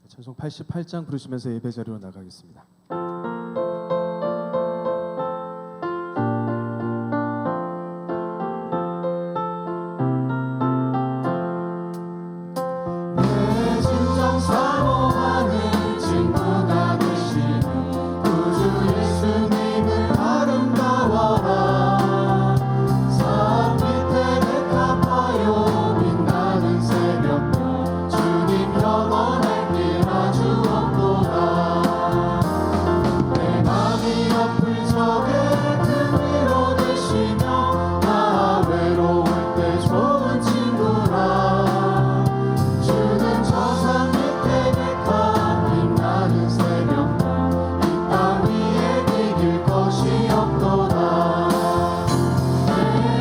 찬송 88장 부르시면서 예배 자리로 나가겠습니다. 내 심정 사모하는 친구가 되시는 구주 예수님을 아름다워라. 산 밑에 백합화요 빛나는 새벽별 주님 영원할 길 아주 없도다. 내 맘이 아플 적에 큰 위로 되시며 나 외로울 때 좋은 친구라. 주는 저산 밑에 백합 빛나는 새벽별 이 땅 위에 비길 것이 없도다. 내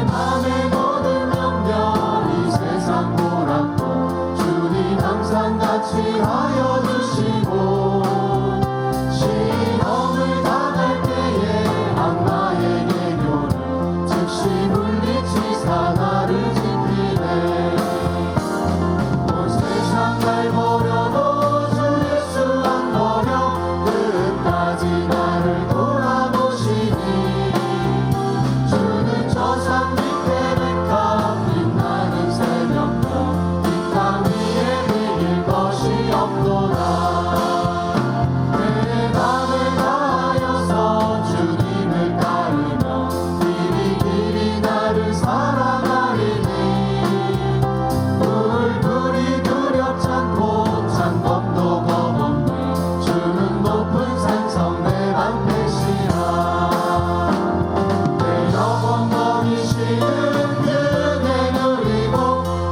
맘의 모든 명령 이 세상 보람도 주님 항상 같이 하여 주시고 시험을 당할 때에 악마의 계교를 즉시 물리치사 나를 지키네. 온 세상 날 버려도 주 예수 안 버려 끝까지 나를 돌아보시니. 주는 저산 밑에 백합 빛나는 새벽별 이 땅 위에 비길 것이 없도다. 내 맘을 다하여서 주님을 따르며 길이 나를 살아가리니. 불이 두렵지 않고 창법도 겁없네. 주는 높은 산성 내 방패시라. 내 영혼 거니시는 그대 누리고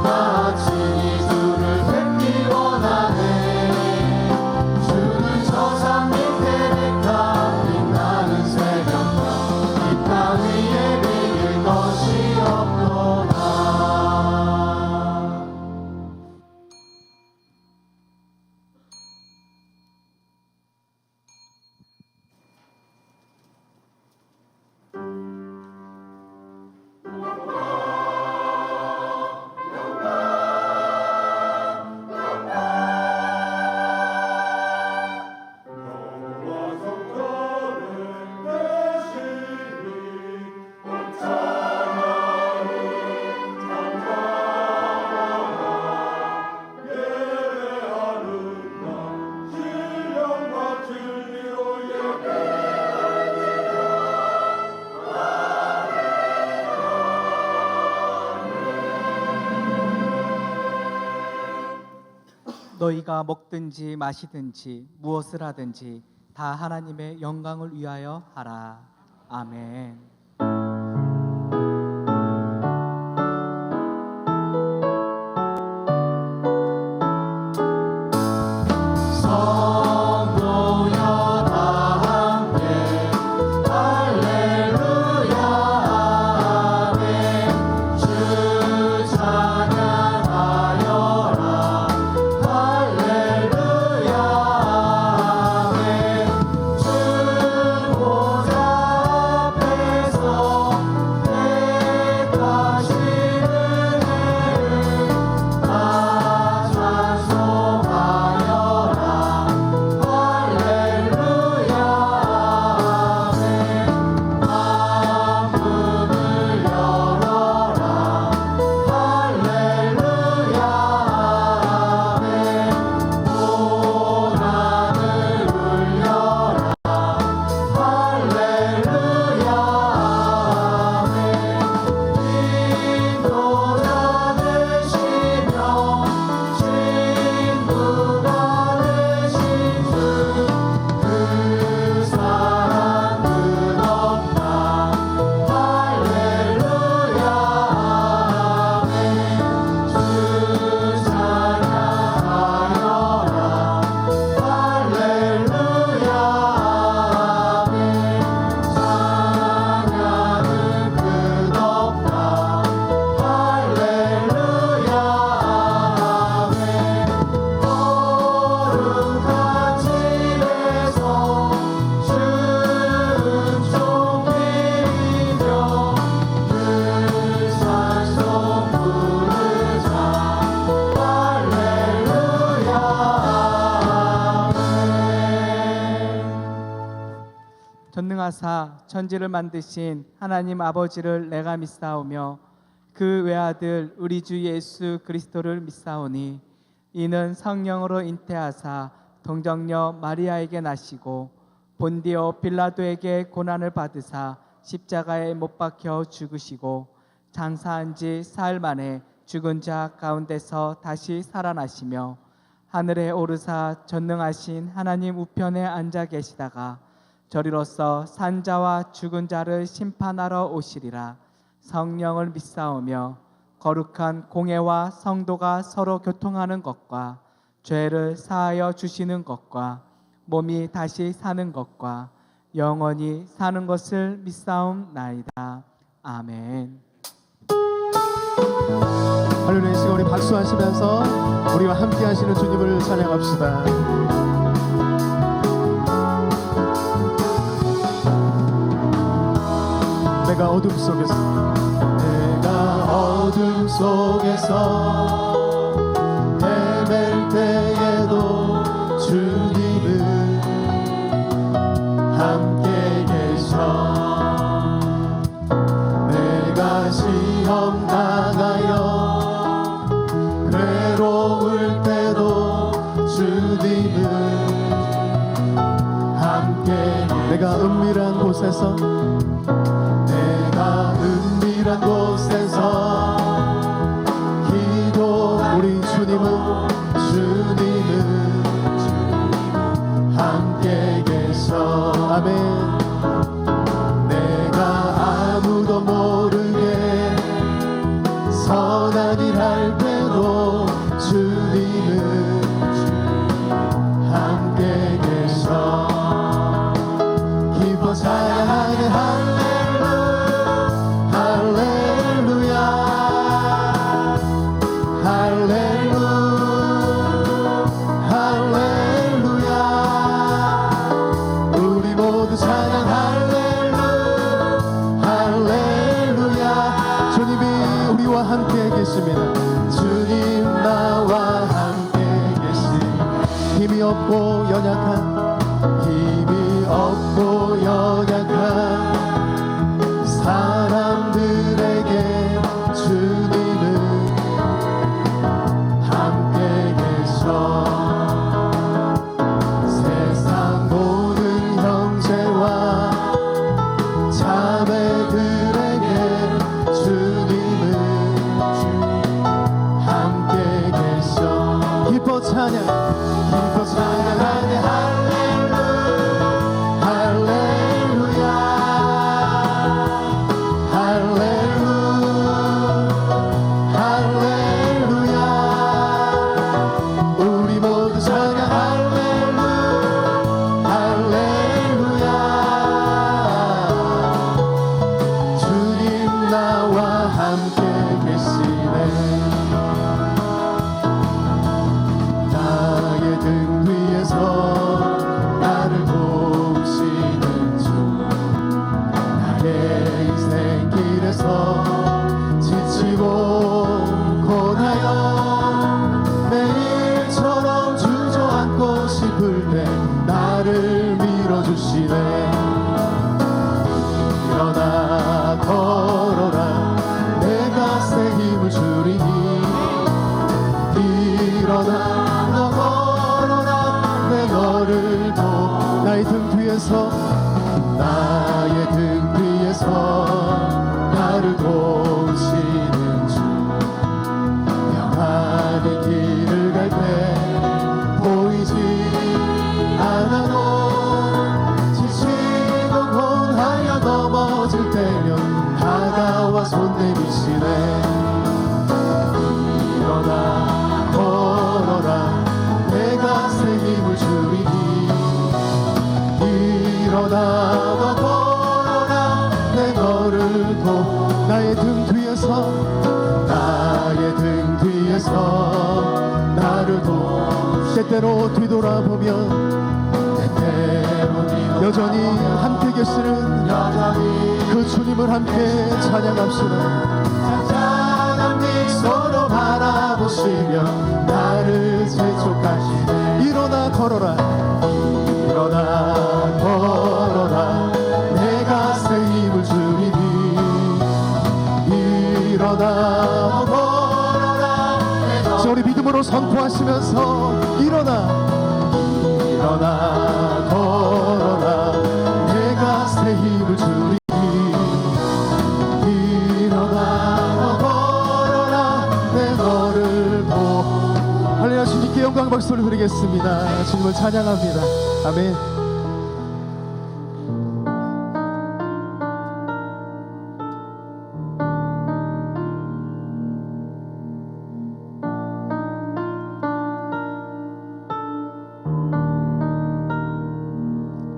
나 친히 주를 뵙기 원하네. 주는 저산 밑에 백합 빛나는 새벽별 이 땅 위에 비길 것이 없도다. 너희가 먹든지 마시든지 무엇을 하든지 다 하나님의 영광을 위하여 하라. 아멘. 성도여 다 함께 할렐루야 아멘. 주 찬양하여라 할렐루야 아멘. 주 보좌 앞에 행하사 천지를 만드신 하나님 아버지를 내가 믿사오며 그 외아들 우리 주 예수 그리스도를 믿사오니 이는 성령으로 잉태하사 동정녀 마리아에게 나시고 본디오 빌라도에게 고난을 받으사 십자가에 못 박혀 죽으시고 장사한 지 사흘 만에 죽은 자 가운데서 다시 살아나시며 하늘에 오르사 전능하신 하나님 우편에 앉아 계시다가 저리로서 산자와 죽은 자를 심판하러 오시리라. 성령을 믿사오며 거룩한 공회와 성도가 서로 교통하는 것과 죄를 사하여 주시는 것과 몸이 다시 사는 것과 영원히 사는 것을 믿사옵나이다. 아멘. 할렐루야. 이 시간 우리 박수하시면서 우리와 함께 하시는 주님을 찬양합시다. 내가 어둠 속에서 헤맬 때에도 주님은 함께 계셔. 내가 시험 당하여 괴로울 때도 주님은 함께 계셔. 내가 은밀한 곳에서 기도 우리 주님은 함께 계셔. 아멘. 내가 아무도 모르게 선한 일 할 때도 주님은 함께 계셔. 기뻐 찬양하는 할렐루야 할렐루야 우리 모두 찬양 할렐루야. 주님이 우리와 함께 계십니다. 주님 나와 함께 계시. 힘이 없고 연약한 사람들에게 주님은 함께 계셔. 세상 모든 형제와 자매들에게 주님은 함께 계셔. 기뻐 찬양하네 할렐루야 우리 모두 찬양 할렐루야. 주님 나와 함께 계시네. 나의 등 위에서 나를 도우시는 주. 나의 인생 길에서 지치고 고나여 매일처럼 주저앉고 싶을 때 나를 밀어주시네. 일어나 걸어라 내가 새 힘을 주리니. 일어나 너 걸어라 내 너를 도. 나의 등 뒤에서 나를 도우시는 주. 평안의 길을 갈 때 보이지 않아도 지치고 고하여 넘어질 때면 다가와 손 내미시네. 일어나 걸어라 내가 새 힘을 주리니. 일어나 너 걸어라 내 너를 도. 나의 등 뒤에서 나를 도. 때때로 뒤돌아보면 여전히 함께 계시는 그 주님을 함께 찬양합시다. 찬찬한 미소로 바라보시며 나를 재촉하시네. 일어나 걸어라 일어나 걸어라 내 선포하시면서 일어나 걸어라 내가 새 힘을 주리 일어나 걸어라 내 너를 할렐루야. 주님께 영광 박수를 드리겠습니다. 주님을 찬양합니다. 아멘.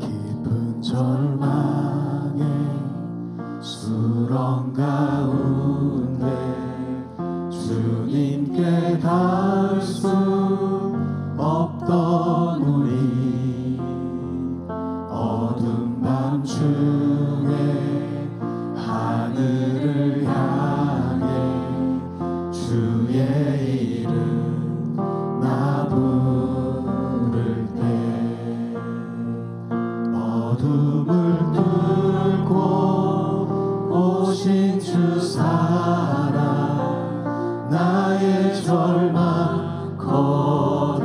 깊은 절망의 수렁 가운데 주님께 닿을 수 없던 우리 어두운 밤 중에 하늘을 향해 주의 이름 나 부를 때 어둠을 뚫고 오신 주 사랑 나의 절망 거두셨네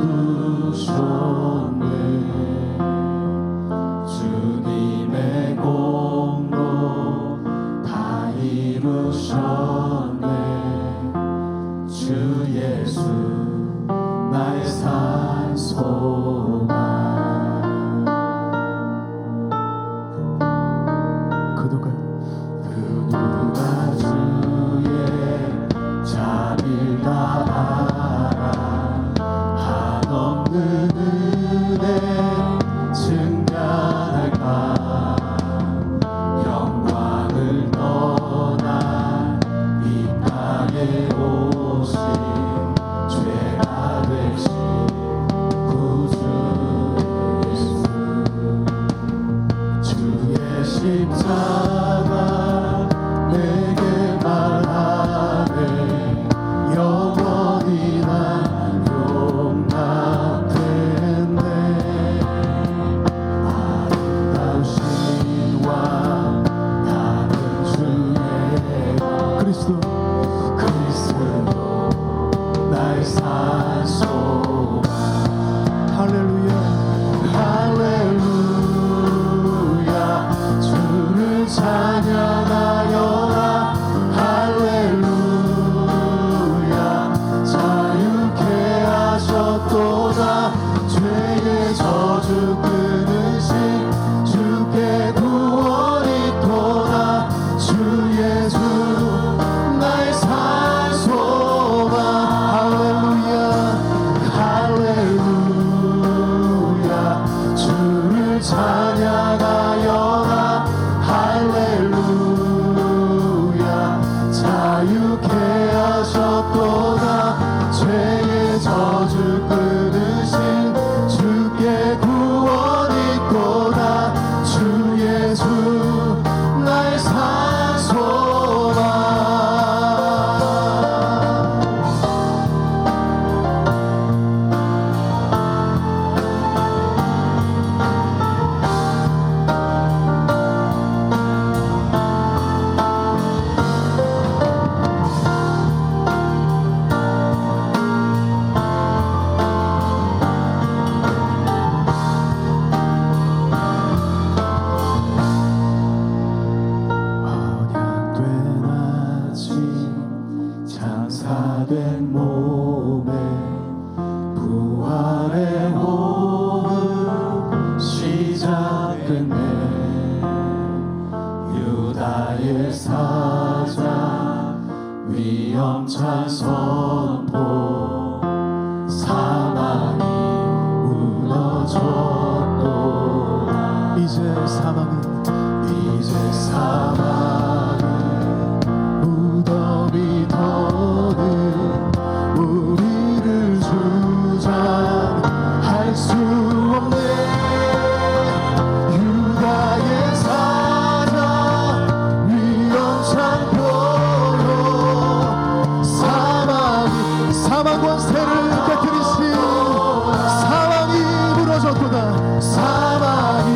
주님의 공로 다 이루셨네 주 예수 나의 산소망 그 누가 주의 자비를 다 알아 한없는 은혜 증가할까 영광을 떠나 이 땅에 오신 죄가 되신 구주 예수 주의 십자가 내게 말하네 영원히 난 용납됐네 아름다우신 왕 나는 주의 그리스도 그리스도 나의 산소망 할렐루야. 할렐루야 주를 찬양하여라 할렐루야 자유케 하셨도다 죄의 저주 끊으신 주께 구원이 있도다 주 예수 나의 산소망 할렐루야 할렐루야 주를 찬양하여라 할렐루야 자유케 하셨도다 죄의 저주 끊으신 주께 구원이 있도다 주 예수 나의 산소망 언약된 아침 장사된 몸에 부활의 호흡 시작됐네 유다의 사자 위험찬 선포 사망이 무너졌도다 이제 사망은 무덤이 더는 우리를 주장할 수 없네 유다의 사자 위험찬 포로 사망 권세를 깨뜨리신 사망이 무너졌도다. 사망이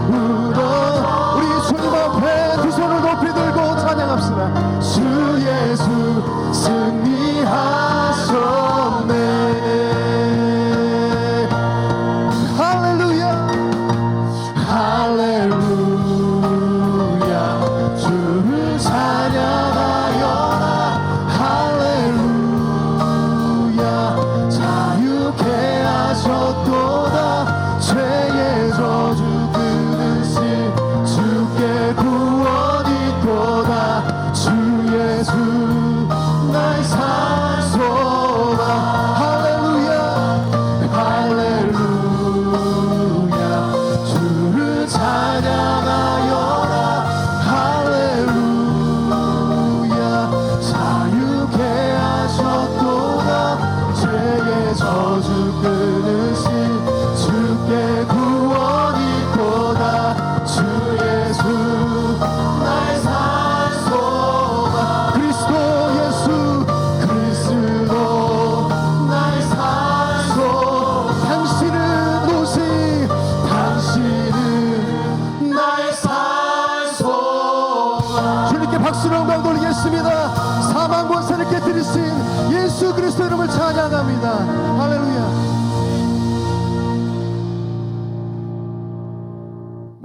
무너 우리 주님 앞에 두 손을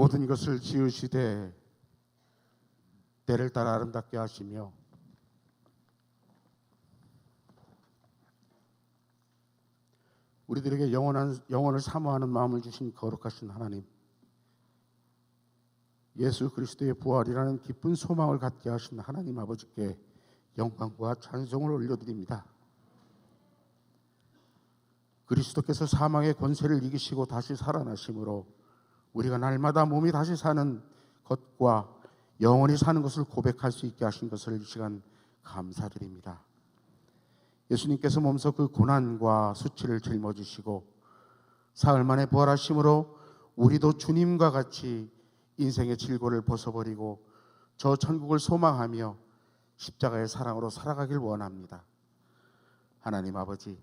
모든 것을 지으시되 때를 따라 아름답게 하시며 우리들에게 영원을 사모하는 마음을 주신 거룩하신 하나님, 예수 그리스도의 부활이라는 기쁜 소망을 갖게 하신 하나님 아버지께 영광과 찬송을 올려드립니다. 그리스도께서 사망의 권세를 이기시고 다시 살아나심으로 우리가 날마다 몸이 다시 사는 것과 영원히 사는 것을 고백할 수 있게 하신 것을 이 시간 감사드립니다. 예수님께서 몸소 그 고난과 수치를 짊어지시고 사흘 만에 부활하심으로 우리도 주님과 같이 인생의 질고를 벗어버리고 저 천국을 소망하며 십자가의 사랑으로 살아가길 원합니다. 하나님 아버지,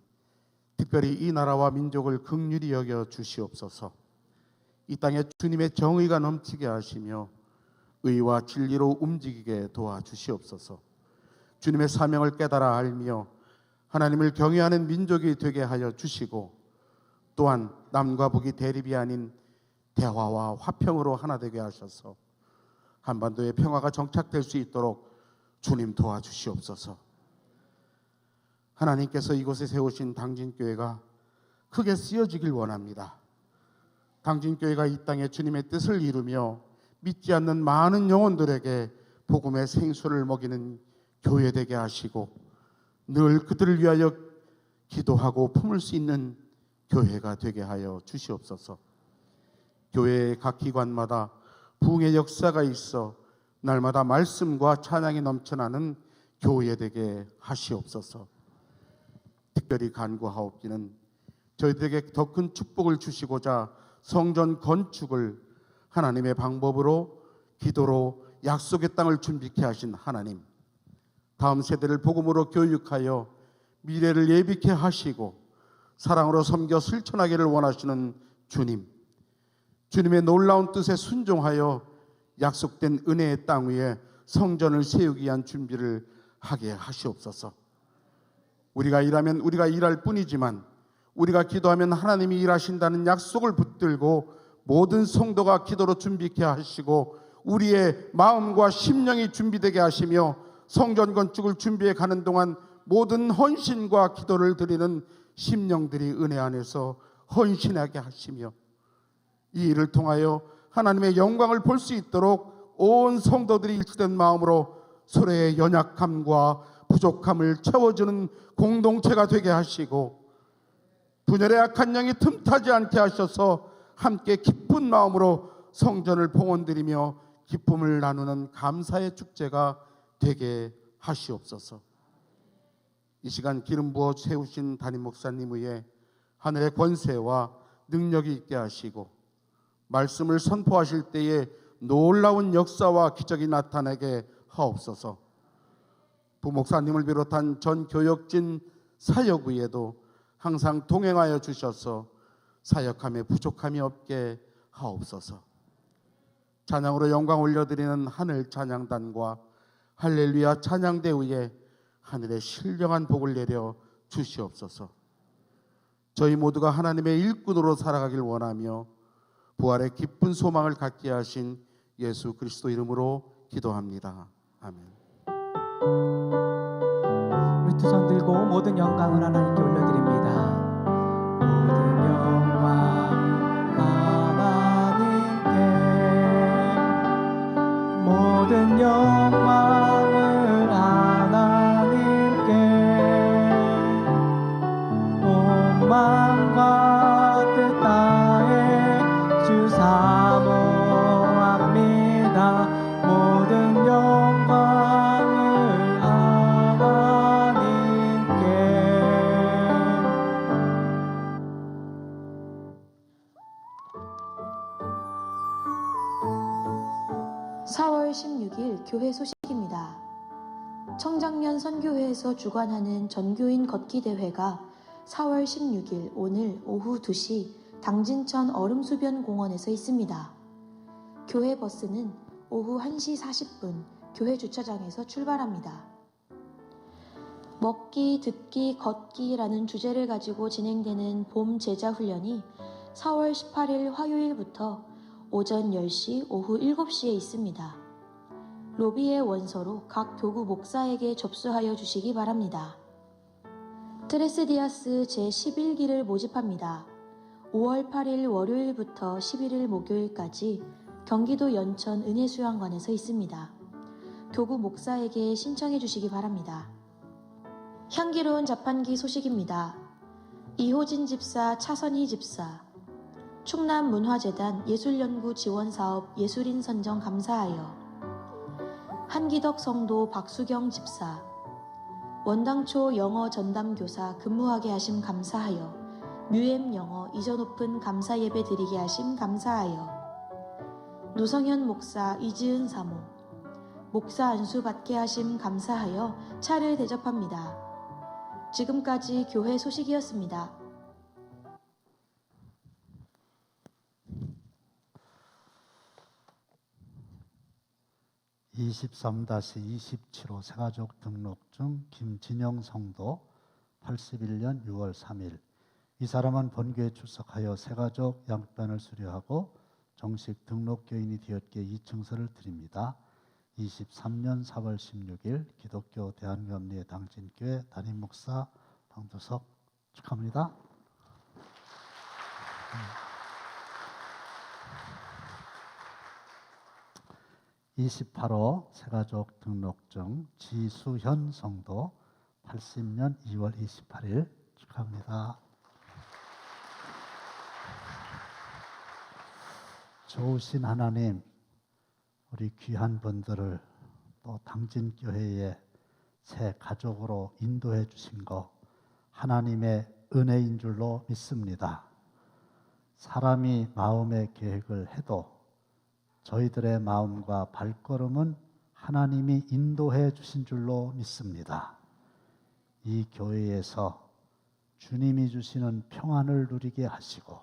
특별히 이 나라와 민족을 긍휼히 여겨 주시옵소서. 이 땅에 주님의 정의가 넘치게 하시며 의와 진리로 움직이게 도와주시옵소서. 주님의 사명을 깨달아 알며 하나님을 경외하는 민족이 되게 하여 주시고 또한 남과 북이 대립이 아닌 대화와 화평으로 하나 되게 하셔서 한반도의 평화가 정착될 수 있도록 주님 도와주시옵소서. 하나님께서 이곳에 세우신 당진교회가 크게 쓰여지길 원합니다. 당진교회가 이 땅에 주님의 뜻을 이루며 믿지 않는 많은 영혼들에게 복음의 생수를 먹이는 교회 되게 하시고 늘 그들을 위하여 기도하고 품을 수 있는 교회가 되게 하여 주시옵소서. 교회의 각 기관마다 부흥의 역사가 있어 날마다 말씀과 찬양이 넘쳐나는 교회 되게 하시옵소서. 특별히 간구하옵기는 저희들에게 더 큰 축복을 주시고자 성전 건축을 하나님의 방법으로 기도로 약속의 땅을 준비케 하신 하나님, 다음 세대를 복음으로 교육하여 미래를 예비케 하시고 사랑으로 섬겨 실천하기를 원하시는 주님, 주님의 놀라운 뜻에 순종하여 약속된 은혜의 땅 위에 성전을 세우기 위한 준비를 하게 하시옵소서. 우리가 일하면 우리가 일할 뿐이지만 우리가 기도하면 하나님이 일하신다는 약속을 붙들고 모든 성도가 기도로 준비케 하시고 우리의 마음과 심령이 준비되게 하시며 성전 건축을 준비해 가는 동안 모든 헌신과 기도를 드리는 심령들이 은혜 안에서 헌신하게 하시며 이 일을 통하여 하나님의 영광을 볼 수 있도록 온 성도들이 일치된 마음으로 서로의 연약함과 부족함을 채워주는 공동체가 되게 하시고 분열의 악한 영이 틈타지 않게 하셔서 함께 기쁜 마음으로 성전을 봉헌드리며 기쁨을 나누는 감사의 축제가 되게 하시옵소서. 이 시간 기름 부어 세우신 담임 목사님 위에 하늘의 권세와 능력이 있게 하시고 말씀을 선포하실 때에 놀라운 역사와 기적이 나타나게 하옵소서. 부목사님을 비롯한 전 교역진 사역 위에도 항상 동행하여 주셔서 사역함에 부족함이 없게 하옵소서. 찬양으로 영광 올려드리는 하늘 찬양단과 할렐루야 찬양대 위에 하늘의 신령한 복을 내려 주시옵소서. 저희 모두가 하나님의 일꾼으로 살아가길 원하며 부활의 기쁜 소망을 갖게 하신 예수 그리스도 이름으로 기도합니다. 아멘. 우리 두 손 들고 모든 영광을 하나님께 올려드립니다. 모든 영광 하나님께, 모든 영광을 하나님께, 온 마음과 뜻 다해 주 사모합니다. 모든 영광을 하나님께. 4월 16일 교회 소식입니다. 청장면 선교회에서 주관하는 전교인 걷기 대회가 4월 16일 오늘 오후 2시 당진천 얼음수변공원에서 있습니다. 교회 버스는 오후 1시 40분 교회 주차장에서 출발합니다. 먹기, 듣기, 걷기라는 주제를 가지고 진행되는 봄 제자 훈련이 4월 18일 화요일부터 오전 10시, 오후 7시에 있습니다. 로비의 원서로 각 교구 목사에게 접수하여 주시기 바랍니다. 트레스디아스 제11기를 모집합니다. 5월 8일 월요일부터 11일 목요일까지 경기도 연천 은혜수양관에서 있습니다. 교구 목사에게 신청해 주시기 바랍니다. 향기로운 자판기 소식입니다. 이호진 집사, 차선희 집사, 충남문화재단 예술연구 지원사업 예술인 선정 감사하여 한기덕 성도 박수경 집사, 원당초 영어 전담교사 근무하게 하심 감사하여 뮤엠 영어 이전 오픈 감사 예배 드리게 하심 감사하여 노성현 목사, 이지은 사모, 목사 안수 받게 하심 감사하여 차를 대접합니다. 지금까지 교회 소식이었습니다. 23-27호 새가족 등록증 김진영 성도 81년 6월 3일. 이 사람은 본교에 출석하여 새가족 양편을 수료하고 정식 등록교인이 되었기에 이증서를 드립니다. 23년 4월 16일 기독교 대한감리회 당진교회 담임 목사 방두석 축하합니다. 28호 새가족 등록증 지수현 성도 80년 2월 28일 축하합니다. 좋으신 하나님, 우리 귀한 분들을 또 당진교회의 새 가족으로 인도해 주신 거 하나님의 은혜인 줄로 믿습니다. 사람이 마음의 계획을 해도 저희들의 마음과 발걸음은 하나님이 인도해 주신 줄로 믿습니다. 이 교회에서 주님이 주시는 평안을 누리게 하시고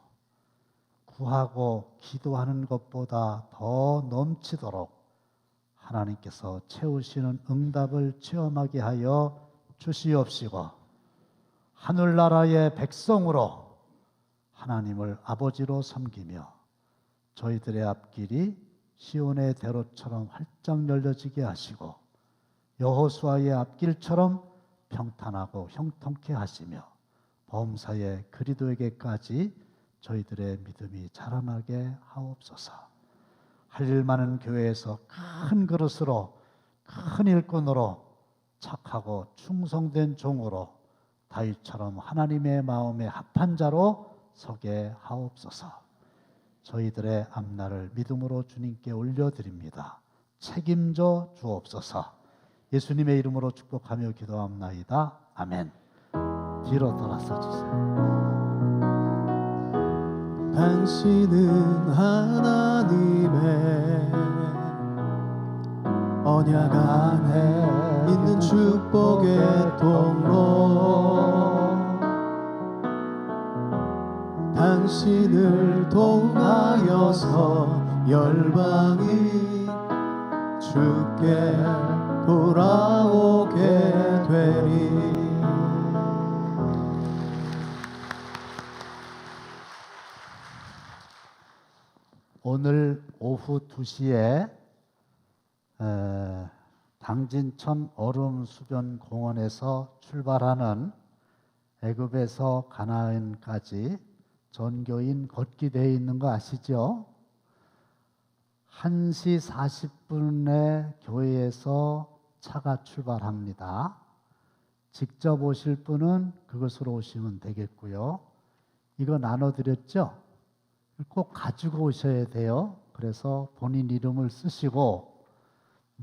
구하고 기도하는 것보다 더 넘치도록 하나님께서 채우시는 응답을 체험하게 하여 주시옵시고 하늘나라의 백성으로 하나님을 아버지로 섬기며 저희들의 앞길이 시온의 대로처럼 활짝 열려지게 하시고 여호수아의 앞길처럼 평탄하고 형통케 하시며 범사의 그리도에게까지 저희들의 믿음이 자라나게 하옵소서. 할 일 많은 교회에서 큰 그릇으로 큰 일꾼으로 착하고 충성된 종으로 다윗처럼 하나님의 마음에 합한 자로 서게 하옵소서. 저희들의 앞날을 믿음으로 주님께 올려드립니다. 책임져 주옵소서. 예수님의 이름으로 축복하며 기도합나이다. 아멘. 뒤로 돌아서 주세요. 당신은 하나님의 언약 안에 있는 축복의 통로, 당신을 통하여서 열방이 주께 돌아오게 되리. 오늘 오후 2시에 당진천 얼음수변공원에서 출발하는 애굽에서 가나안까지 전교인 걷기 대회 있는 거 아시죠? 1시 40분에 교회에서 차가 출발합니다. 직접 오실 분은 그것으로 오시면 되겠고요. 이거 나눠드렸죠? 꼭 가지고 오셔야 돼요. 그래서 본인 이름을 쓰시고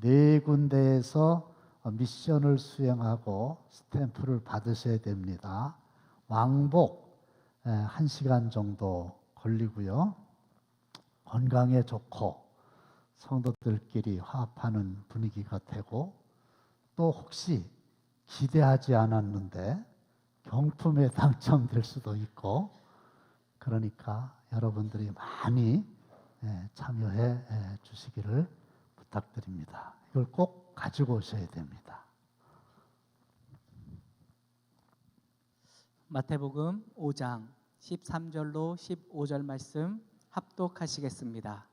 4군데에서 미션을 수행하고 스탬프를 받으셔야 됩니다. 왕복 1시간 정도 걸리고요. 건강에 좋고 성도들끼리 화합하는 분위기가 되고 또 혹시 기대하지 않았는데 경품에 당첨될 수도 있고 그러니까 여러분들이 많이 참여해 주시기를 부탁드립니다. 이걸 꼭 가지고 오셔야 됩니다. 마태복음 5장 13절로 15절 말씀 합독하시겠습니다.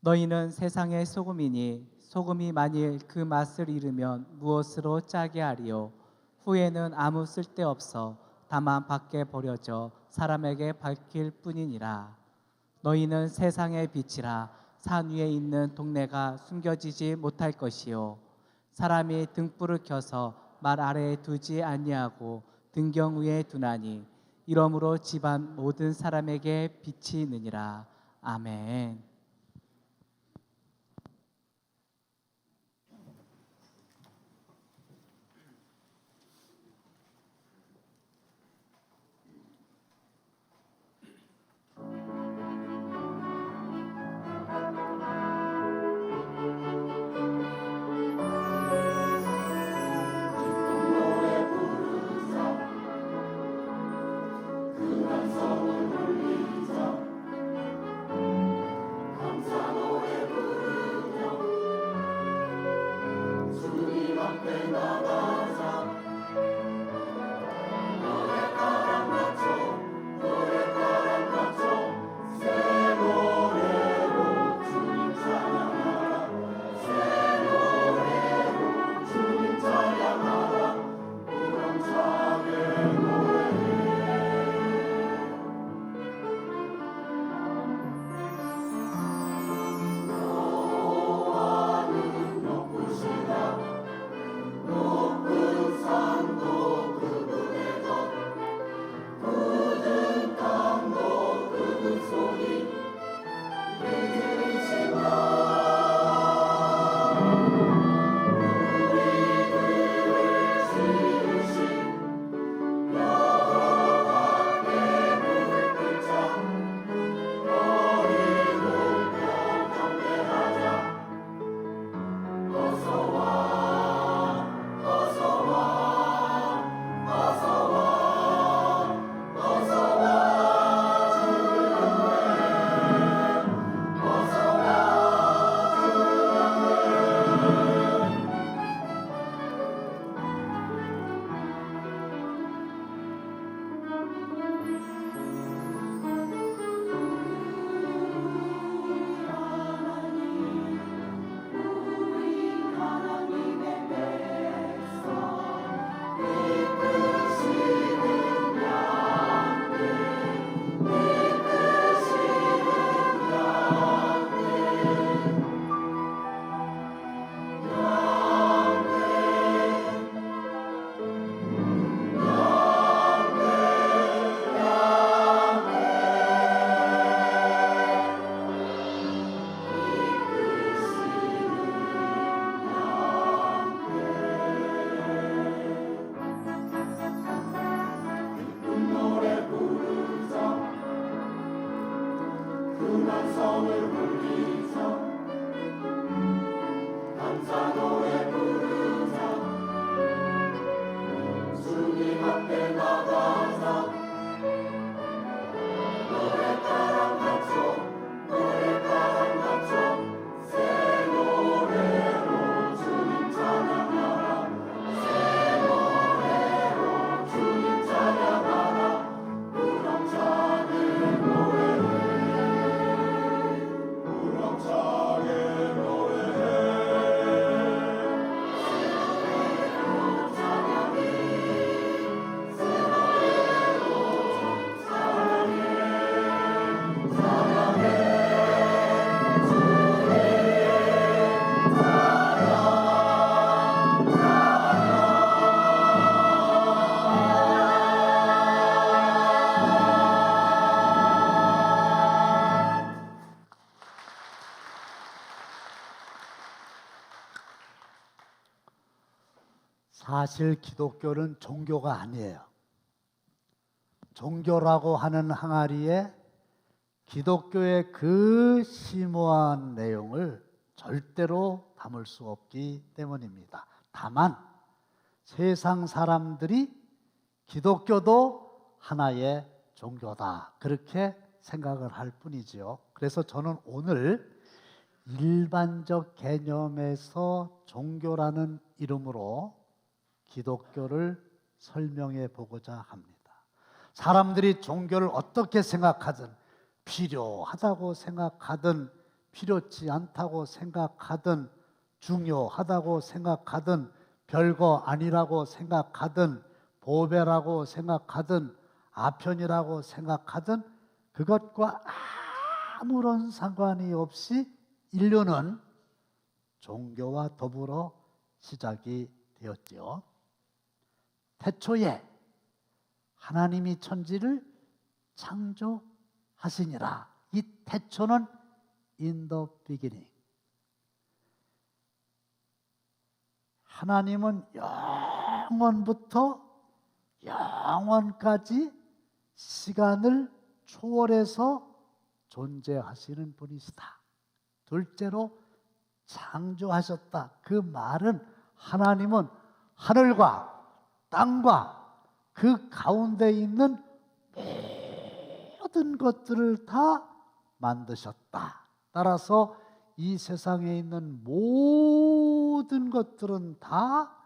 너희는 세상의 소금이니 소금이 만일 그 맛을 잃으면 무엇으로 짜게 하리요? 후에는 아무 쓸데없어 다만 밖에 버려져 사람에게 밝힐 뿐이니라. 너희는 세상의 빛이라. 산 위에 있는 동네가 숨겨지지 못할 것이요 사람이 등불을 켜서 말 아래에 두지 아니하고 등경 위에 두나니 이러므로 집안 모든 사람에게 빛이 있느니라. 아멘. 사실 기독교는 종교가 아니에요. 종교라고 하는 항아리에 기독교의 그 심오한 내용을 절대로 담을 수 없기 때문입니다. 다만 세상 사람들이 기독교도 하나의 종교다, 그렇게 생각을 할 뿐이지요. 그래서 저는 오늘 일반적 개념에서 종교라는 이름으로 기독교를 설명해 보고자 합니다. 사람들이 종교를 어떻게 생각하든, 필요하다고 생각하든 필요치 않다고 생각하든 중요하다고 생각하든 별거 아니라고 생각하든 보배라고 생각하든 아편이라고 생각하든 그것과 아무런 상관이 없이 인류는 종교와 더불어 시작이 되었지요. 태초에 하나님이 천지를 창조하시니라. 이 태초는 in the beginning. 하나님은 영원부터 영원까지 시간을 초월해서 존재하시는 분이시다. 둘째로 창조하셨다. 그 말은 하나님은 하늘과 땅과 그 가운데 있는 모든 것들을 다 만드셨다. 따라서 이 세상에 있는 모든 것들은 다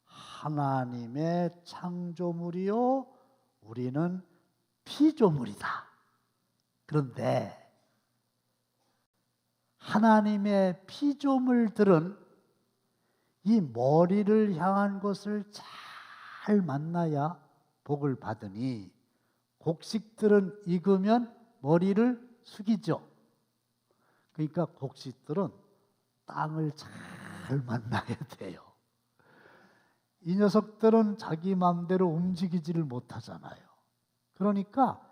하나님의 창조물이요, 우리는 피조물이다. 그런데 하나님의 피조물들은 이 머리를 향한 것을 잘 만나야 복을 받으니 곡식들은 익으면 머리를 숙이죠. 그러니까 곡식들은 땅을 잘 만나야 돼요. 이 녀석들은 자기 마음대로 움직이지를 못하잖아요. 그러니까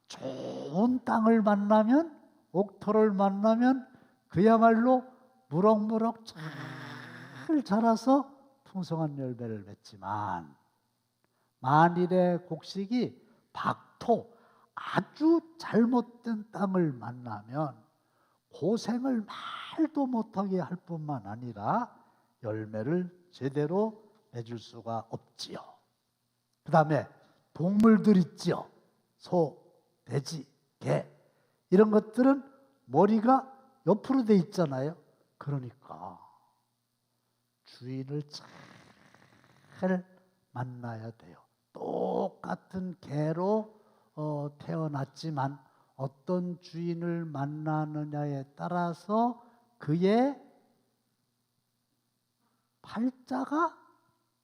좋은 땅을 만나면, 옥토를 만나면 그야말로 무럭무럭 잘 자라서 풍성한 열매를 맺지만, 만일에 곡식이 박토, 아주 잘못된 땅을 만나면 고생을 말도 못하게 할 뿐만 아니라 열매를 제대로 맺을 수가 없지요. 그 다음에 동물들 있지요. 소, 돼지, 개 이런 것들은 머리가 옆으로 돼 있잖아요. 그러니까 주인을 잘 만나야 돼요. 똑같은 개로 태어났지만 어떤 주인을 만나느냐에 따라서 그의 팔자가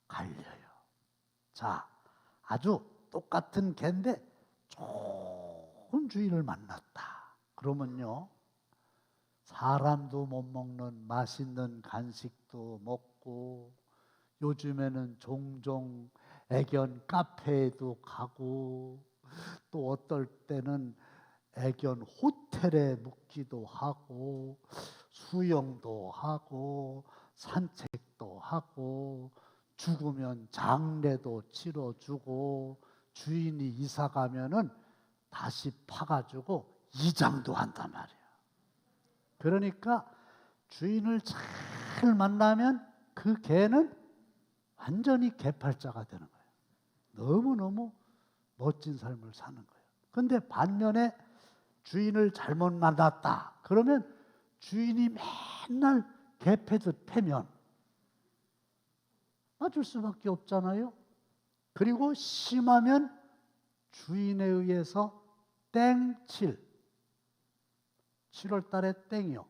갈려요. 자, 아주 똑같은 개인데 좋은 주인을 만났다. 그러면요, 사람도 못 먹는 맛있는 간식도 먹고, 요즘에는 종종 애견 카페에도 가고, 또 어떨 때는 애견 호텔에 묵기도 하고, 수영도 하고, 산책도 하고, 죽으면 장례도 치러주고, 주인이 이사 가면은 다시 파가지고 이장도 한단 말이에요. 그러니까 주인을 잘 만나면 그 개는 완전히 개팔자가 되는 거예요. 너무너무 멋진 삶을 사는 거예요. 근데 반면에 주인을 잘못 만났다 그러면 주인이 맨날 개패듯 패면 맞을 수밖에 없잖아요. 그리고 심하면 주인에 의해서 땡칠, 7월 달에 땡이요,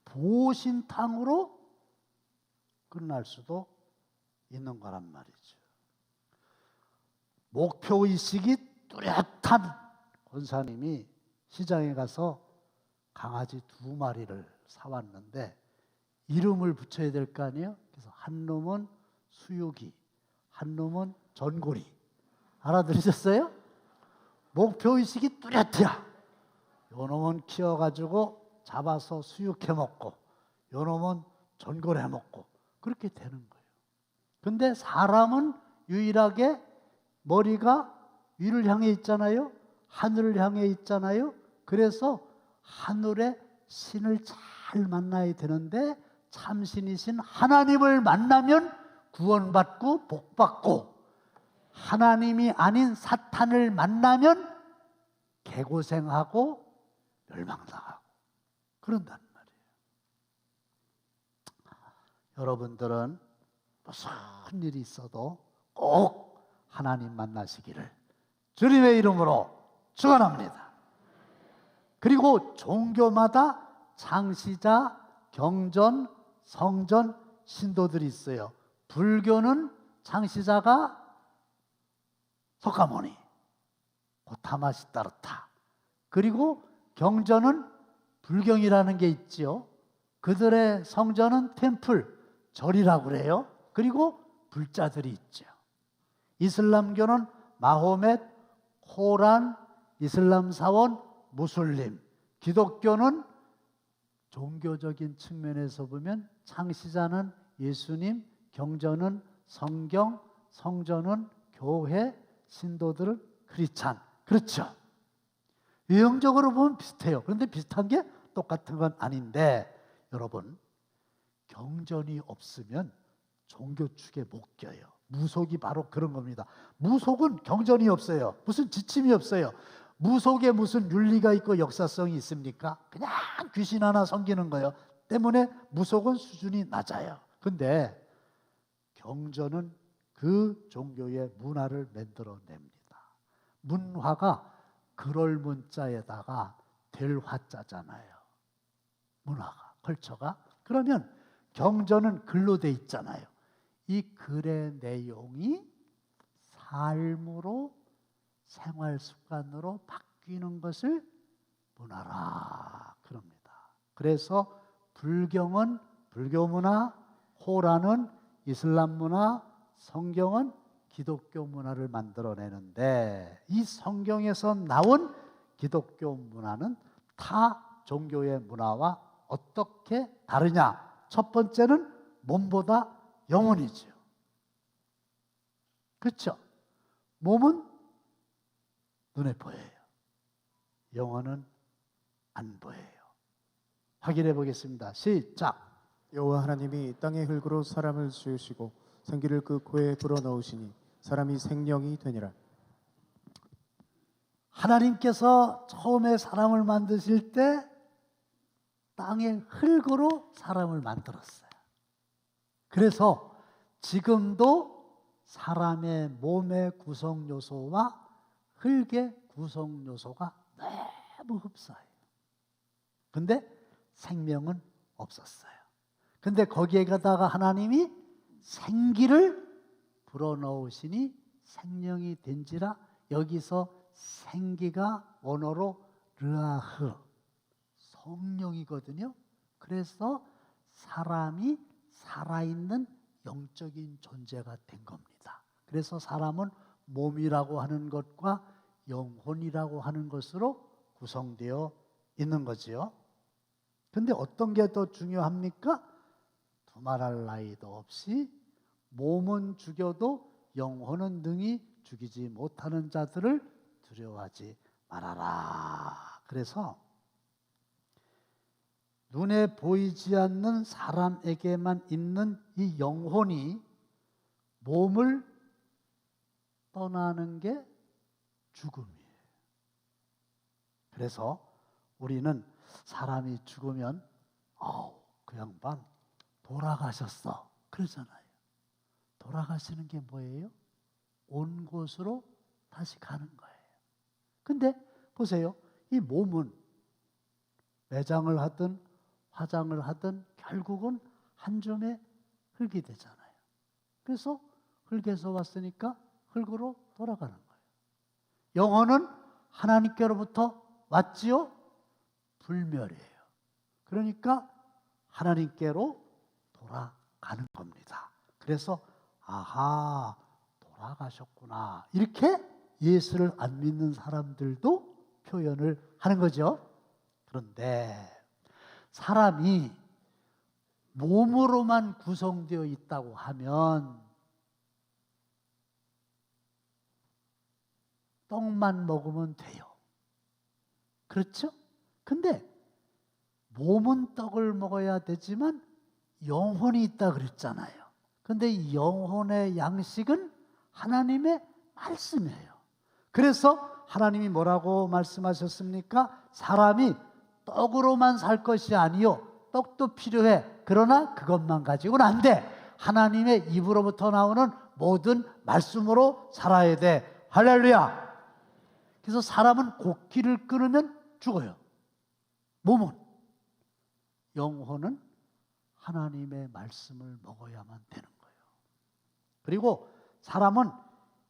보신탕으로 끝날 수도 있는 거란 말이죠. 목표의식이 뚜렷한 권사님이 시장에 가서 강아지 2마리를 사왔는데 이름을 붙여야 될 거 아니에요? 그래서 한 놈은 수육이, 한 놈은 전골이. 알아들으셨어요? 목표의식이 뚜렷해야 요 놈은 키워가지고 잡아서 수육해 먹고 요 놈은 전골해 먹고 그렇게 되는 거예요. 근데 사람은 유일하게 머리가 위를 향해 있잖아요. 하늘을 향해 있잖아요. 그래서 하늘의 신을 잘 만나야 되는데 참신이신 하나님을 만나면 구원받고 복받고, 하나님이 아닌 사탄을 만나면 개고생하고 멸망당하고 그런단 말이에요. 여러분들은 무슨 일이 있어도 꼭 하나님 만나시기를 주님의 이름으로 축원합니다. 그리고 종교마다 창시자, 경전, 성전, 신도들이 있어요. 불교는 창시자가 석가모니, 고타마 시다르타. 그리고 경전은 불경이라는 게 있지요. 그들의 성전은 템플, 절이라고 그래요. 그리고 불자들이 있죠. 이슬람교는 마호멧, 코란, 이슬람 사원, 무슬림. 기독교는 종교적인 측면에서 보면 창시자는 예수님, 경전은 성경, 성전은 교회, 신도들은 크리스찬. 그렇죠. 유형적으로 보면 비슷해요. 그런데 비슷한 게 똑같은 건 아닌데, 여러분, 경전이 없으면 종교 축에 못 껴요. 무속이 바로 그런 겁니다. 무속은 경전이 없어요. 무슨 지침이 없어요. 무속에 무슨 윤리가 있고 역사성이 있습니까? 그냥 귀신 하나 섬기는 거예요. 때문에 무속은 수준이 낮아요. 근데 경전은 그 종교의 문화를 만들어냅니다. 문화가 그럴 문자에다가 될 화자잖아요. 문화가, 컬처가. 그러면 경전은 글로 돼 있잖아요. 이 글의 내용이 삶으로, 생활 습관으로 바뀌는 것을 문화라 그럽니다. 그래서 불경은 불교 문화, 코란은 이슬람 문화, 성경은 기독교 문화를 만들어내는데, 이 성경에서 나온 기독교 문화는 타 종교의 문화와 어떻게 다르냐? 첫 번째는 몸보다 영혼이죠. 그렇죠? 몸은 눈에 보여요. 영혼은 안 보여요. 확인해 보겠습니다. 시작. 여호와 하나님이 땅의 흙으로 사람을 지으시고 생기를 그 코에 불어넣으시니 사람이 생명이 되니라. 하나님께서 처음에 사람을 만드실 때 땅의 흙으로 사람을 만들었어요. 그래서 지금도 사람의 몸의 구성 요소와 흙의 구성 요소가 너무 흡사해요. 근데 생명은 없었어요. 근데 거기에다가 하나님이 생기를 불어넣으시니 생명이 된지라. 여기서 생기가 원어로 르아흐, 성령이거든요. 그래서 사람이 살아있는 영적인 존재가 된 겁니다. 그래서 사람은 몸이라고 하는 것과 영혼이라고 하는 것으로 구성되어 있는 거지요. 근데 어떤 게 더 중요합니까? 두말할 나위도 없이 몸은 죽여도 영혼은 능히 죽이지 못하는 자들을 두려워하지 말아라. 그래서 눈에 보이지 않는 사람에게만 있는 이 영혼이 몸을 떠나는 게 죽음이에요. 그래서 우리는 사람이 죽으면 그 양반 돌아가셨어 그러잖아요. 돌아가시는 게 뭐예요? 온 곳으로 다시 가는 거예요. 근데 보세요. 이 몸은 매장을 하든 화장을 하든 결국은 한 점의 흙이 되잖아요. 그래서 흙에서 왔으니까 흙으로 돌아가는 거예요. 영혼은 하나님께로부터 왔지요? 불멸이에요. 그러니까 하나님께로 돌아가는 겁니다. 그래서 아하, 돌아가셨구나. 이렇게 예수를 안 믿는 사람들도 표현을 하는 거죠. 그런데 사람이 몸으로만 구성되어 있다고 하면 떡만 먹으면 돼요. 그렇죠? 근데 몸은 떡을 먹어야 되지만 영혼이 있다 그랬잖아요. 근데 이 영혼의 양식은 하나님의 말씀이에요. 그래서 하나님이 뭐라고 말씀하셨습니까? 사람이 떡으로만 살 것이 아니요, 떡도 필요해. 그러나 그것만 가지고는 안 돼. 하나님의 입으로부터 나오는 모든 말씀으로 살아야 돼. 할렐루야. 그래서 사람은 곡기를 끊으면 죽어요. 몸은, 영혼은 하나님의 말씀을 먹어야만 되는 거예요. 그리고 사람은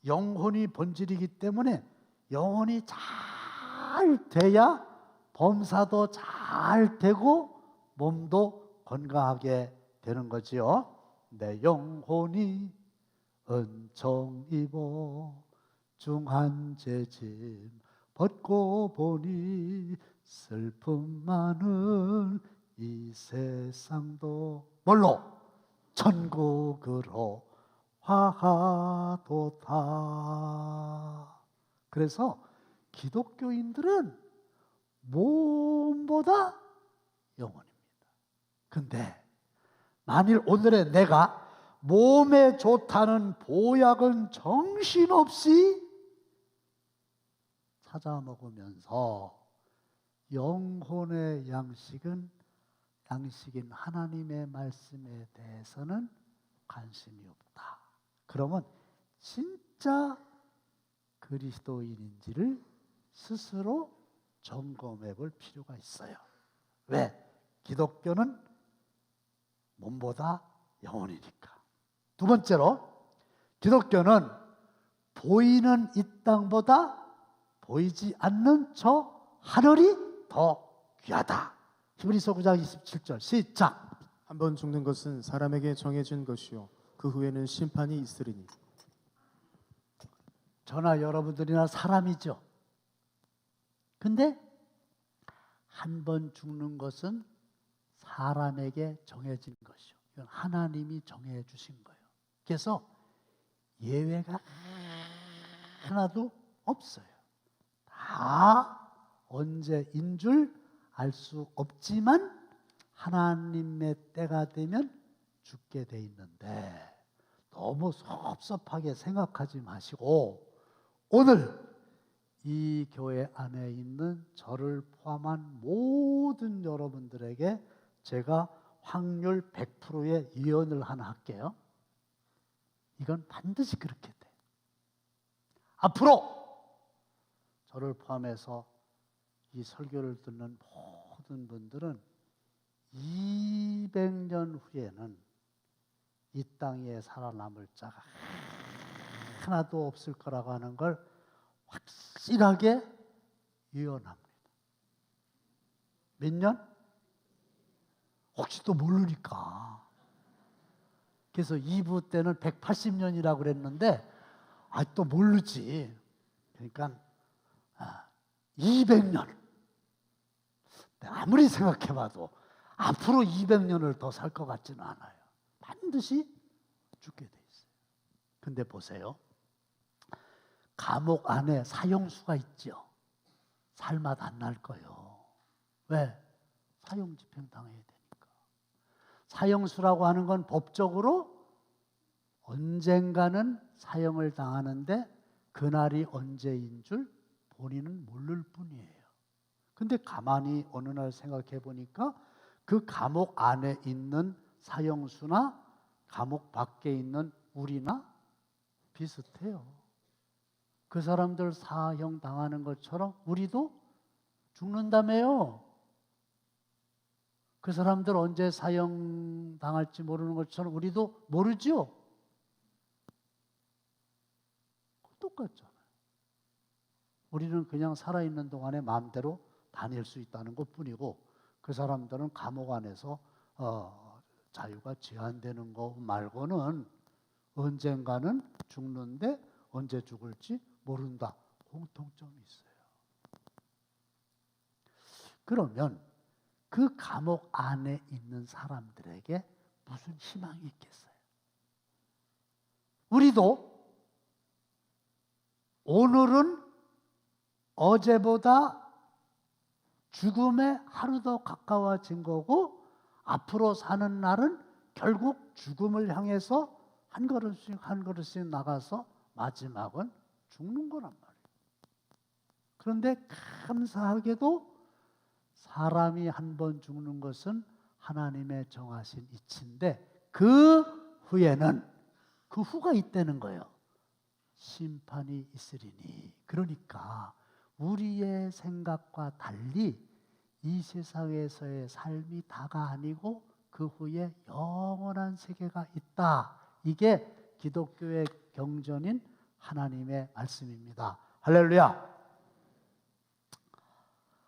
영혼이 본질이기 때문에 영혼이 잘 돼야 범사도 잘 되고 몸도 건강하게 되는 거지요. 내 영혼이 은총 입어 중한 죄짐 벗고 보니 슬픔 많은 이 세상도 뭘로? 천국으로 화하도다. 그래서 기독교인들은 몸보다 영혼입니다. 근데 만일 오늘의 내가 몸에 좋다는 보약은 정신없이 찾아 먹으면서 영혼의 양식인 하나님의 말씀에 대해서는 관심이 없다. 그러면 진짜 그리스도인인지를 스스로 점검해 볼 필요가 있어요. 왜? 기독교는 몸보다 영혼이니까. 두 번째로, 기독교는 보이는 이 땅보다 보이지 않는 저 하늘이 더 귀하다. 히브리서 9장 27절 시작. 한 번 죽는 것은 사람에게 정해진 것이요 그 후에는 심판이 있으리니. 저나 여러분들이나 사람이죠. 근데 한 번 죽는 것은 사람에게 정해진 것이요. 이건 하나님이 정해 주신 거예요. 그래서 예외가 하나도 없어요. 다 언제인 줄 알 수 없지만 하나님의 때가 되면 죽게 돼 있는데 너무 섭섭하게 생각하지 마시고 오늘 이 교회 안에 있는 저를 포함한 모든 여러분들에게 제가 확률 100%의 예언을 하나 할게요. 이건 반드시 그렇게 돼. 앞으로 저를 포함해서 이 설교를 듣는 모든 분들은 200년 후에는 이 땅에 살아남을 자가 하나도 없을 거라고 하는 걸 확실하게 예언합니다. 몇 년? 혹시 또 모르니까. 그래서 2부 때는 180년이라고 그랬는데 또 모르지. 그러니까 200년. 아무리 생각해봐도 앞으로 200년을 더 살 것 같지는 않아요. 반드시 죽게 돼 있어요. 근데 보세요. 감옥 안에 사형수가 있죠. 살맛 안 날 거예요. 왜? 사형 집행 당해야 되니까. 사형수라고 하는 건 법적으로 언젠가는 사형을 당하는데 그날이 언제인 줄 본인은 모를 뿐이에요. 근데 가만히 어느 날 생각해 보니까 그 감옥 안에 있는 사형수나 감옥 밖에 있는 우리나 비슷해요. 그 사람들 사형 당하는 것처럼 우리도 죽는다며요. 그 사람들 언제 사형 당할지 모르는 것처럼 우리도 모르죠. 똑같잖아요. 우리는 그냥 살아있는 동안에 마음대로 다닐 수 있다는 것뿐이고 그 사람들은 감옥 안에서 자유가 제한되는 거 말고는 언젠가는 죽는데 언제 죽을지 모른다. 공통점이 있어요. 그러면 그 감옥 안에 있는 사람들에게 무슨 희망이 있겠어요? 우리도 오늘은 어제보다 죽음에 하루 더 가까워진 거고 앞으로 사는 날은 결국 죽음을 향해서 한 걸음씩 한 걸음씩 나가서 마지막은 죽는 거란 말이에요. 그런데 감사하게도 사람이 한 번 죽는 것은 하나님의 정하신 이치인데 그 후에는 그 후가 있다는 거예요. 심판이 있으리니. 그러니까 우리의 생각과 달리 이 세상에서의 삶이 다가 아니고 그 후에 영원한 세계가 있다. 이게 기독교의 경전인 하나님의 말씀입니다. 할렐루야.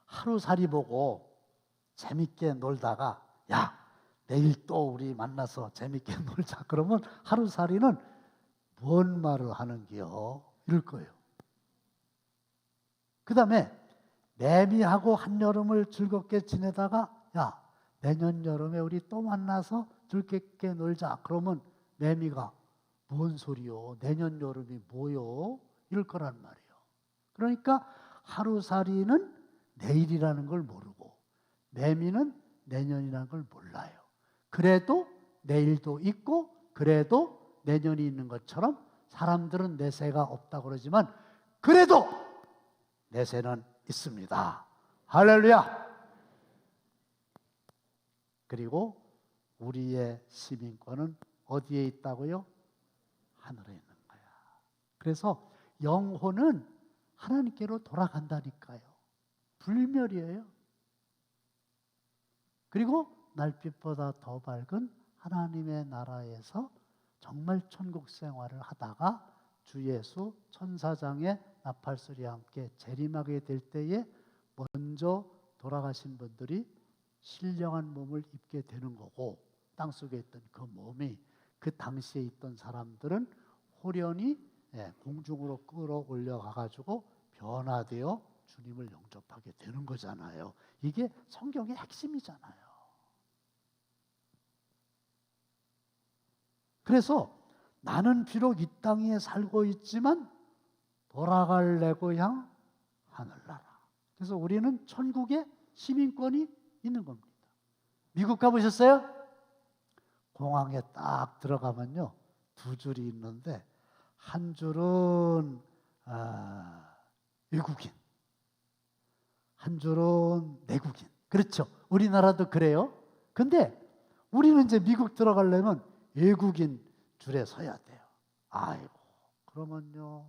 하루살이 보고 재밌게 놀다가 야, 내일 또 우리 만나서 재밌게 놀자. 그러면 하루살이는 뭔 말을 하는겨? 이럴 거예요. 그 다음에 매미하고 한여름을 즐겁게 지내다가 야, 내년 여름에 우리 또 만나서 즐겁게 놀자. 그러면 매미가 뭔 소리요? 내년 여름이 뭐요? 이럴 거란 말이에요. 그러니까 하루살이는 내일이라는 걸 모르고 매미는 내년이라는 걸 몰라요. 그래도 내일도 있고 그래도 내년이 있는 것처럼 사람들은 내세가 없다고 그러지만 그래도 내세는 있습니다. 할렐루야. 그리고 우리의 시민권은 어디에 있다고요? 하늘에 있는 거야. 그래서 영혼은 하나님께로 돌아간다니까요. 불멸이에요. 그리고 날빛보다 더 밝은 하나님의 나라에서 정말 천국 생활을 하다가 주 예수 천사장의 나팔소리와 함께 재림하게 될 때에 먼저 돌아가신 분들이 신령한 몸을 입게 되는 거고 땅속에 있던 그 몸이 그 당시에 있던 사람들은 호련히 공중으로 끌어올려 가가지고 변화되어 주님을 영접하게 되는 거잖아요. 이게 성경의 핵심이잖아요. 그래서 나는 비록 이 땅에 살고 있지만 돌아갈 내 고향 하늘나라. 그래서 우리는 천국에 시민권이 있는 겁니다. 미국 가보셨어요? 공항에 딱 들어가면요, 두 줄이 있는데 한 줄은 외국인, 한 줄은 내국인. 그렇죠? 우리나라도 그래요. 근데 우리는 이제 미국 들어가려면 외국인 줄에 서야 돼요. 아이고, 그러면요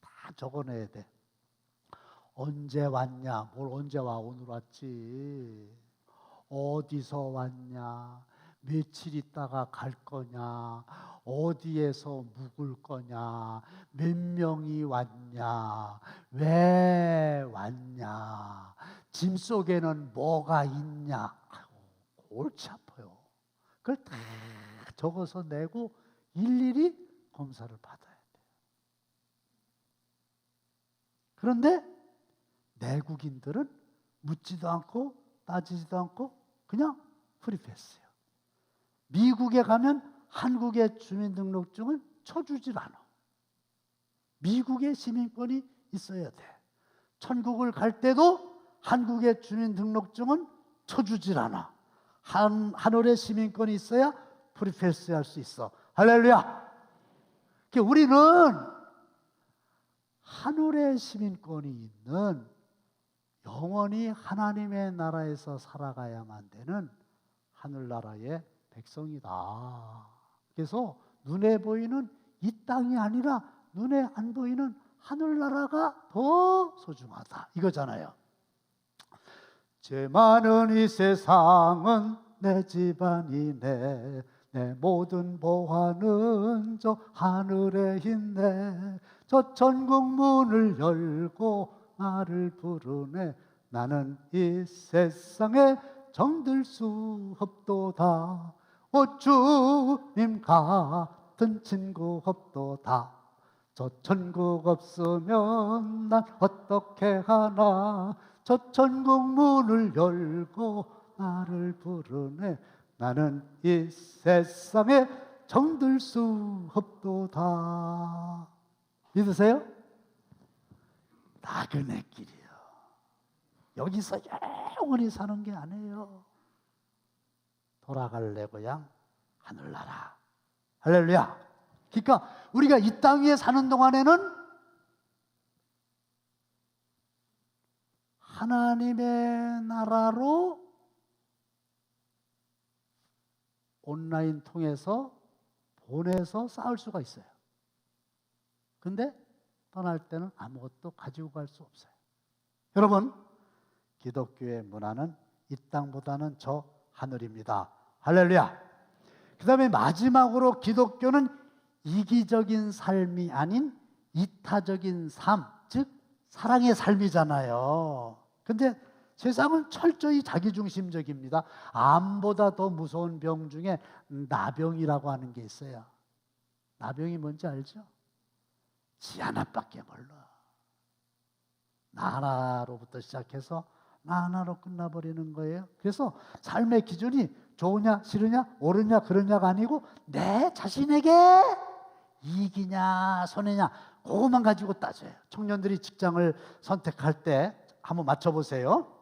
다 적어내야 돼. 언제 왔냐? 뭘 언제 와? 오늘 왔지. 어디서 왔냐? 며칠 있다가 갈 거냐? 어디에서 묵을 거냐? 몇 명이 왔냐? 왜 왔냐? 짐 속에는 뭐가 있냐? 아이고, 골치 아파요. 그걸 다 적어서 내고 일일이 검사를 받아야 돼요. 그런데 내국인들은 묻지도 않고 따지지도 않고 그냥 프리패스예요. 미국에 가면 한국의 주민등록증을 쳐주질 않아. 미국의 시민권이 있어야 돼. 천국을 갈 때도 한국의 주민등록증은 쳐주질 않아. 하늘의 시민권이 있어야 프리패스 할 수 있어. 할렐루야. 우리는 하늘의 시민권이 있는 영원히 하나님의 나라에서 살아가야만 되는 하늘나라의 백성이다. 그래서 눈에 보이는 이 땅이 아니라 눈에 안 보이는 하늘나라가 더 소중하다 이거잖아요. 죄 많은 이 세상은 내 집안이네. 내 모든 보화는 저 하늘에 있네. 저 천국 문을 열고 나를 부르네. 나는 이 세상에 정들 수 없도다. 오 주님 같은 친구 없도다. 저 천국 없으면 난 어떻게 하나. 저 천국 문을 열고 나를 부르네. 나는 이 세상에 정들 수 없도다. 믿으세요? 나그네 길이요. 여기서 영원히 사는 게 아니에요. 돌아갈 내 고향 하늘나라. 할렐루야. 그러니까 우리가 이 땅 위에 사는 동안에는 하나님의 나라로 온라인 통해서 보내서 싸울 수가 있어요. 근데 떠날 때는 아무것도 가지고 갈 수 없어요. 여러분, 기독교의 문화는 이 땅보다는 저 하늘입니다. 할렐루야. 그 다음에 마지막으로 기독교는 이기적인 삶이 아닌 이타적인 삶, 즉 사랑의 삶이잖아요. 근데 세상은 철저히 자기중심적입니다. 암보다 더 무서운 병 중에 나병이라고 하는 게 있어요. 나병이 뭔지 알죠? 지 하나밖에 몰라. 나 하나로부터 시작해서 나 하나로 끝나버리는 거예요. 그래서 삶의 기준이 좋으냐 싫으냐 옳으냐 그러냐가 아니고 내 자신에게 이익이냐 손해냐 그것만 가지고 따져요. 청년들이 직장을 선택할 때 한번 맞춰보세요.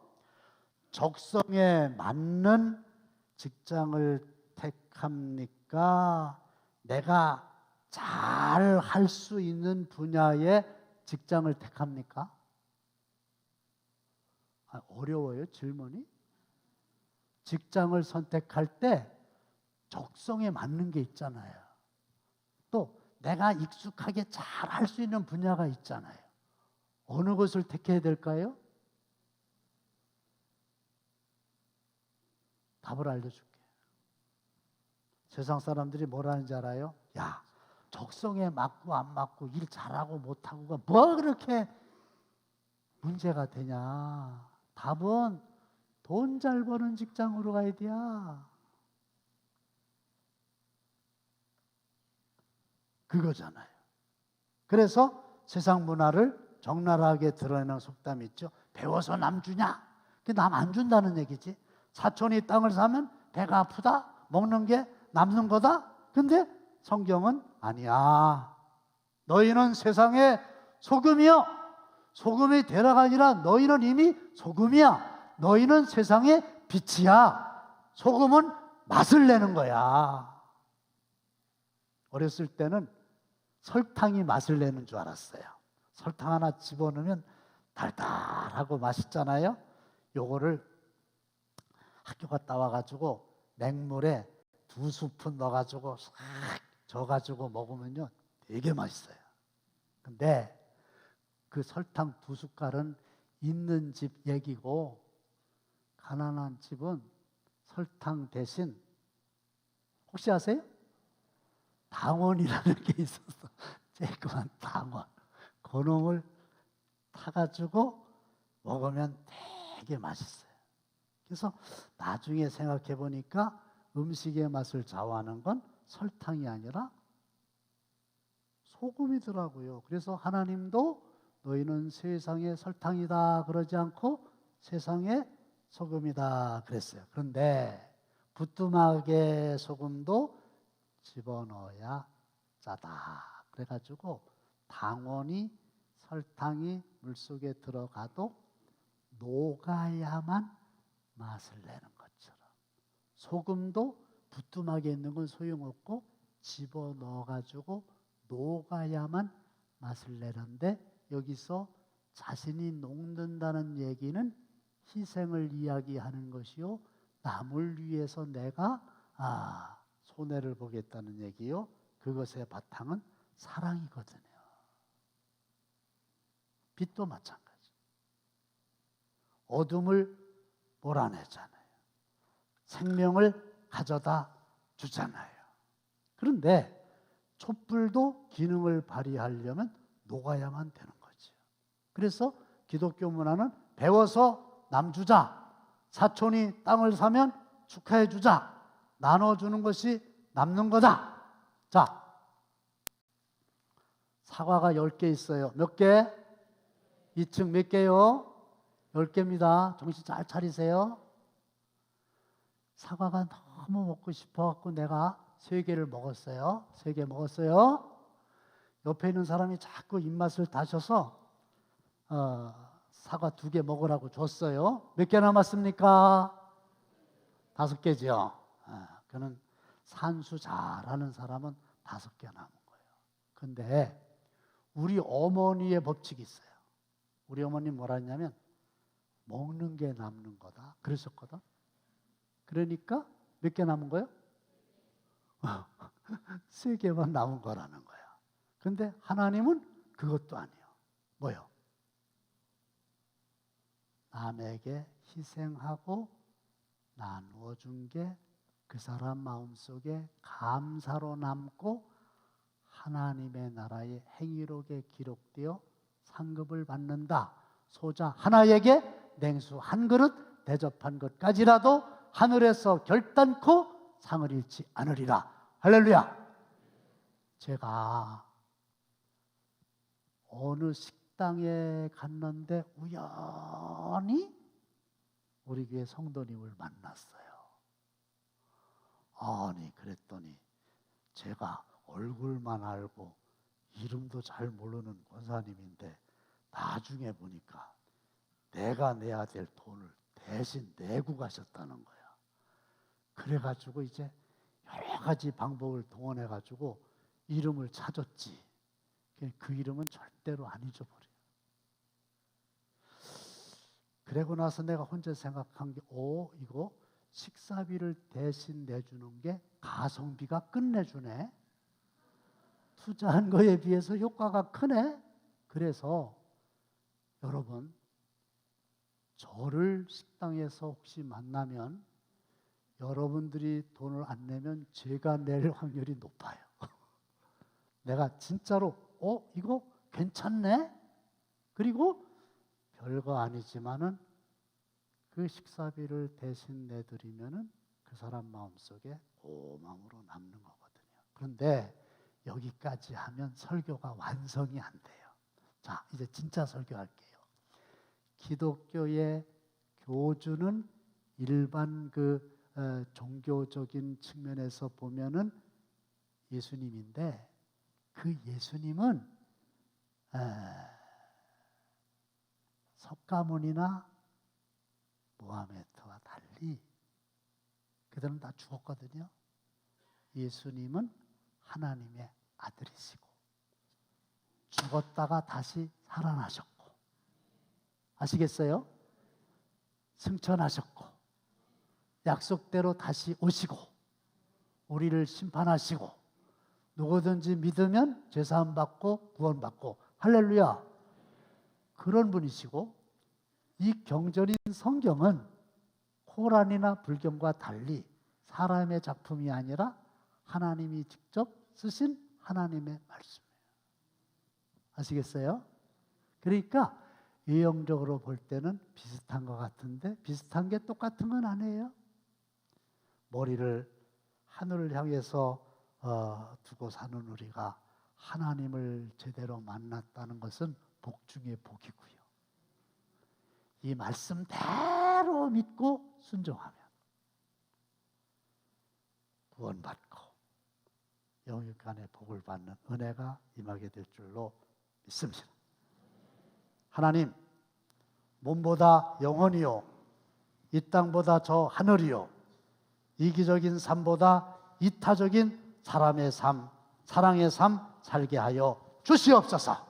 적성에 맞는 직장을 택합니까? 내가 잘 할 수 있는 분야의 직장을 택합니까? 어려워요, 질문이? 직장을 선택할 때 적성에 맞는 게 있잖아요. 또 내가 익숙하게 잘 할 수 있는 분야가 있잖아요. 어느 것을 택해야 될까요? 답을 알려줄게. 세상 사람들이 뭐라는지 알아요? 야, 적성에 맞고 안 맞고 일 잘하고 못하고가 뭐 그렇게 문제가 되냐. 답은 돈 잘 버는 직장으로 가야 돼야. 그거잖아요. 그래서 세상 문화를 적나라하게 드러내는 속담이 있죠. 배워서 남 주냐? 그게 남 안 준다는 얘기지. 사촌이 땅을 사면 배가 아프다? 먹는 게 남는 거다? 근데 성경은 아니야. 너희는 세상의 소금이요. 소금이 되라가 아니라 너희는 이미 소금이야. 너희는 세상의 빛이야. 소금은 맛을 내는 거야. 어렸을 때는 설탕이 맛을 내는 줄 알았어요. 설탕 하나 집어넣으면 달달하고 맛있잖아요. 요거를 학교 갔다 와가지고 냉물에 2스푼 넣어가지고 싹 져가지고 먹으면요 되게 맛있어요. 근데 그 설탕 2숟갈은 있는 집 얘기고 가난한 집은 설탕 대신 혹시 아세요? 당원이라는 게 있었어. 쬐끄만 당원. 그놈을 타가지고 먹으면 되게 맛있어요. 그래서 나중에 생각해 보니까 음식의 맛을 좌우하는 건 설탕이 아니라 소금이더라고요. 그래서 하나님도 너희는 세상의 설탕이다 그러지 않고 세상의 소금이다 그랬어요. 그런데 부뚜막에 소금도 집어넣어야 짜다. 그래가지고 당원이 설탕이 물속에 들어가도 녹아야만 맛을 내는 것처럼 소금도 부뚜막에 있는 건 소용없고 집어넣어가지고 녹아야만 맛을 내는데 여기서 자신이 녹는다는 얘기는 희생을 이야기하는 것이요 남을 위해서 내가 손해를 보겠다는 얘기요. 그것의 바탕은 사랑이거든요. 빛도 마찬가지. 어둠을 몰아내잖아요. 생명을 가져다 주잖아요. 그런데 촛불도 기능을 발휘하려면 녹아야만 되는 거죠. 그래서 기독교 문화는 배워서 남 주자. 사촌이 땅을 사면 축하해 주자. 나눠주는 것이 남는 거다. 자, 사과가 10개 있어요. 몇 개? 2층 몇 개요? 10개입니다. 정신 잘 차리세요. 사과가 너무 먹고 싶어갖고 내가 3개를 먹었어요. 3개 먹었어요. 옆에 있는 사람이 자꾸 입맛을 다셔서 사과 2개 먹으라고 줬어요. 몇 개 남았습니까? 5개죠. 그는 산수 잘하는 사람은 5개 남은 거예요. 근데 우리 어머니의 법칙이 있어요. 우리 어머니 뭐라 했냐면 먹는 게 남는 거다. 그러셨거든. 그러니까 몇 개 남은 거예요? 3개만 남은 거라는 거야. 근데 하나님은 그것도 아니에요. 뭐요? 남에게 희생하고 나누어 준 게 그 사람 마음속에 감사로 남고 하나님의 나라의 행위록에 기록되어 상급을 받는다. 소자 하나에게 냉수 한 그릇 대접한 것까지라도 하늘에서 결단코 상을 잃지 않으리라. 할렐루야. 제가 어느 식당에 갔는데 우연히 우리 교회 성도님을 만났어요. 아니 그랬더니 제가 얼굴만 알고 이름도 잘 모르는 권사님인데 나중에 보니까 내가 내야 될 돈을 대신 내고 가셨다는 거야. 그래가지고 이제 여러 가지 방법을 동원해가지고 이름을 찾았지. 그 이름은 절대로 안 잊어버려요. 그러고 나서 내가 혼자 생각한 게 이거 식사비를 대신 내주는 게 가성비가 끝내주네. 투자한 거에 비해서 효과가 크네. 그래서 여러분 저를 식당에서 혹시 만나면 여러분들이 돈을 안 내면 제가 낼 확률이 높아요. 내가 진짜로 이거 괜찮네? 그리고 별거 아니지만은 그 식사비를 대신 내드리면은 그 사람 마음속에 고마움으로 남는 거거든요. 그런데 여기까지 하면 설교가 완성이 안 돼요. 자, 이제 진짜 설교할게요. 기독교의 교주는 일반 종교적인 측면에서 보면은 예수님인데 그 예수님은 석가모니나 모하메드와 달리 그들은 다 죽었거든요. 예수님은 하나님의 아들이시고 죽었다가 다시 살아나셨고 아시겠어요? 승천하셨고 약속대로 다시 오시고 우리를 심판하시고 누구든지 믿으면 죄사함 받고 구원받고 할렐루야. 그런 분이시고 이 경전인 성경은 코란이나 불경과 달리 사람의 작품이 아니라 하나님이 직접 쓰신 하나님의 말씀이에요. 아시겠어요? 그러니까 유형적으로 볼 때는 비슷한 것 같은데 비슷한 게 똑같은 건 아니에요. 머리를 하늘을 향해서 두고 사는 우리가 하나님을 제대로 만났다는 것은 복 중에 복이고요. 이 말씀대로 믿고 순종하면 구원받고 영육간의 복을 받는 은혜가 임하게 될 줄로 믿습니다. 하나님, 몸보다 영혼이요, 이 땅보다 저 하늘이요, 이기적인 삶보다 이타적인 사람의 삶, 사랑의 삶 살게 하여 주시옵소서.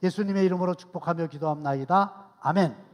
예수님의 이름으로 축복하며 기도합나이다. 아멘.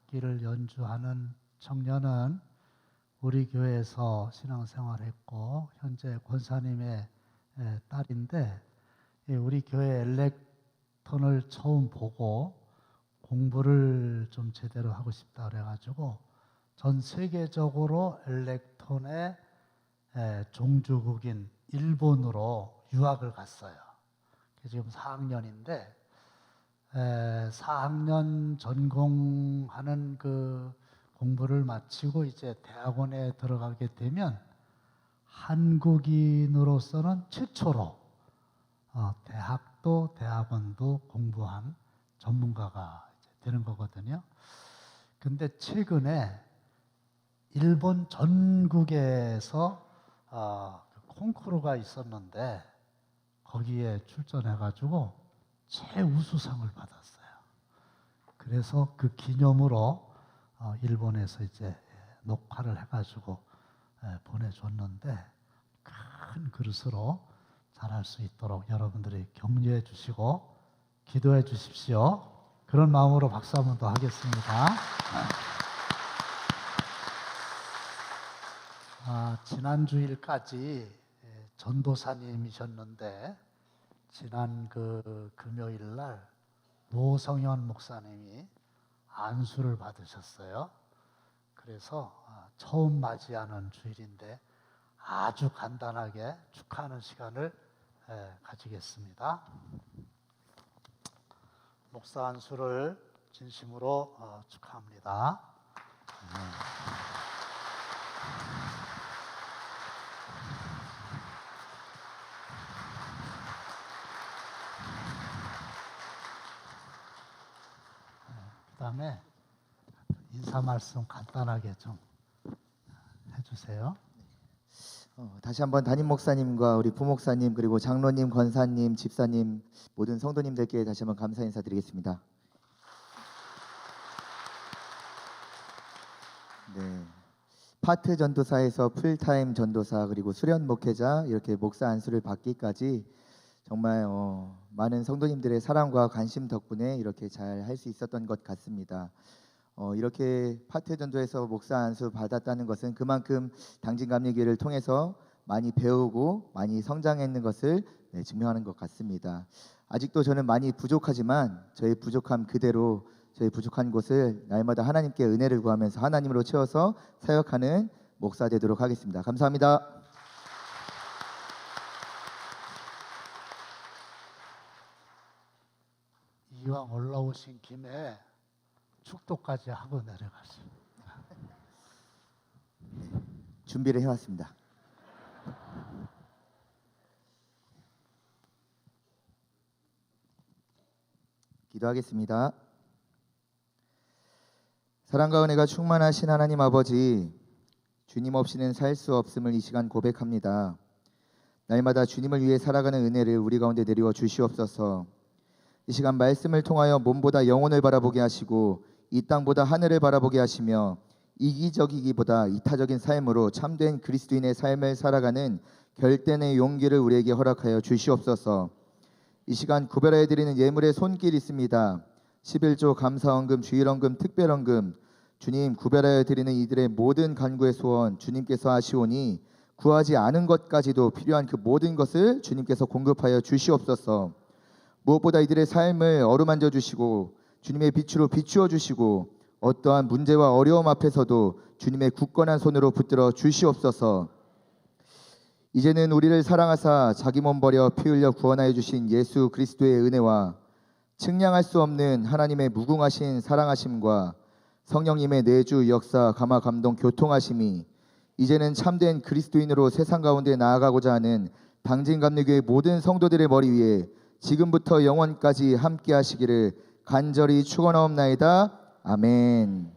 악기를 연주하는 청년은 우리 교회에서 신앙생활했고 현재 권사님의 딸인데, 우리 교회 엘렉톤을 처음 보고 공부를 좀 제대로 하고 싶다 그래가지고 전 세계적으로 엘렉톤의 종주국인 일본으로 유학을 갔어요. 지금 4학년인데 4학년 전공하는 그 공부를 마치고 이제 대학원에 들어가게 되면 한국인으로서는 최초로 대학도 대학원도 공부한 전문가가 이제 되는 거거든요. 근데 최근에 일본 전국에서 콩쿠르가 있었는데 거기에 출전해가지고 최우수상을 받았어요. 그래서 그 기념으로 일본에서 이제 녹화를 해가지고 보내줬는데 큰 그릇으로 잘할 수 있도록 여러분들이 격려해 주시고 기도해 주십시오. 그런 마음으로 박수 한번 더 하겠습니다. 지난 주일까지 전도사님이셨는데 지난 그 금요일 날 노성현 목사님이 안수를 받으셨어요. 그래서 처음 맞이하는 주일인데 아주 간단하게 축하하는 시간을 가지겠습니다. 목사 안수를 진심으로 축하합니다. 그다음에 인사 말씀 간단하게 좀 해주세요. 다시 한번 담임 목사님과 우리 부목사님 그리고 장로님, 권사님, 집사님 모든 성도님들께 다시 한번 감사 인사드리겠습니다. 네, 파트 전도사에서 풀타임 전도사 그리고 수련 목회자 이렇게 목사 안수를 받기까지 정말 많은 성도님들의 사랑과 관심 덕분에 이렇게 잘 할 수 있었던 것 같습니다. 이렇게 파트 전도에서 목사 안수 받았다는 것은 그만큼 당진 감리교회를 통해서 많이 배우고 많이 성장했는 것을 증명하는 것 같습니다. 아직도 저는 많이 부족하지만 저의 부족함 그대로 저희 부족한 곳을 날마다 하나님께 은혜를 구하면서 하나님으로 채워서 사역하는 목사 되도록 하겠습니다. 감사합니다. 이왕 올라오신 김에 축도까지 하고 내려가시오. 준비를 해왔습니다. 기도하겠습니다. 사랑과 은혜가 충만하신 하나님 아버지, 주님 없이는 살 수 없음을 이 시간 고백합니다. 날마다 주님을 위해 살아가는 은혜를 우리 가운데 내리워 주시옵소서. 이 시간 말씀을 통하여 몸보다 영혼을 바라보게 하시고 이 땅보다 하늘을 바라보게 하시며 이기적이기보다 이타적인 삶으로 참된 그리스도인의 삶을 살아가는 결단의 용기를 우리에게 허락하여 주시옵소서. 이 시간 구별하여 드리는 예물의 손길이 있습니다. 11조 감사헌금, 주일헌금, 특별헌금, 주님 구별하여 드리는 이들의 모든 간구의 소원 주님께서 하시오니 구하지 않은 것까지도 필요한 그 모든 것을 주님께서 공급하여 주시옵소서. 무엇보다 이들의 삶을 어루만져 주시고 주님의 빛으로 비추어 주시고 어떠한 문제와 어려움 앞에서도 주님의 굳건한 손으로 붙들어 주시옵소서. 이제는 우리를 사랑하사 자기 몸 버려 피 흘려 구원하여 주신 예수 그리스도의 은혜와 측량할 수 없는 하나님의 무궁하신 사랑하심과 성령님의 내주 역사 감화 감동 교통하심이 이제는 참된 그리스도인으로 세상 가운데 나아가고자 하는 당진감리교회 모든 성도들의 머리 위에 지금부터 영원까지 함께 하시기를 간절히 축원하옵나이다. 아멘.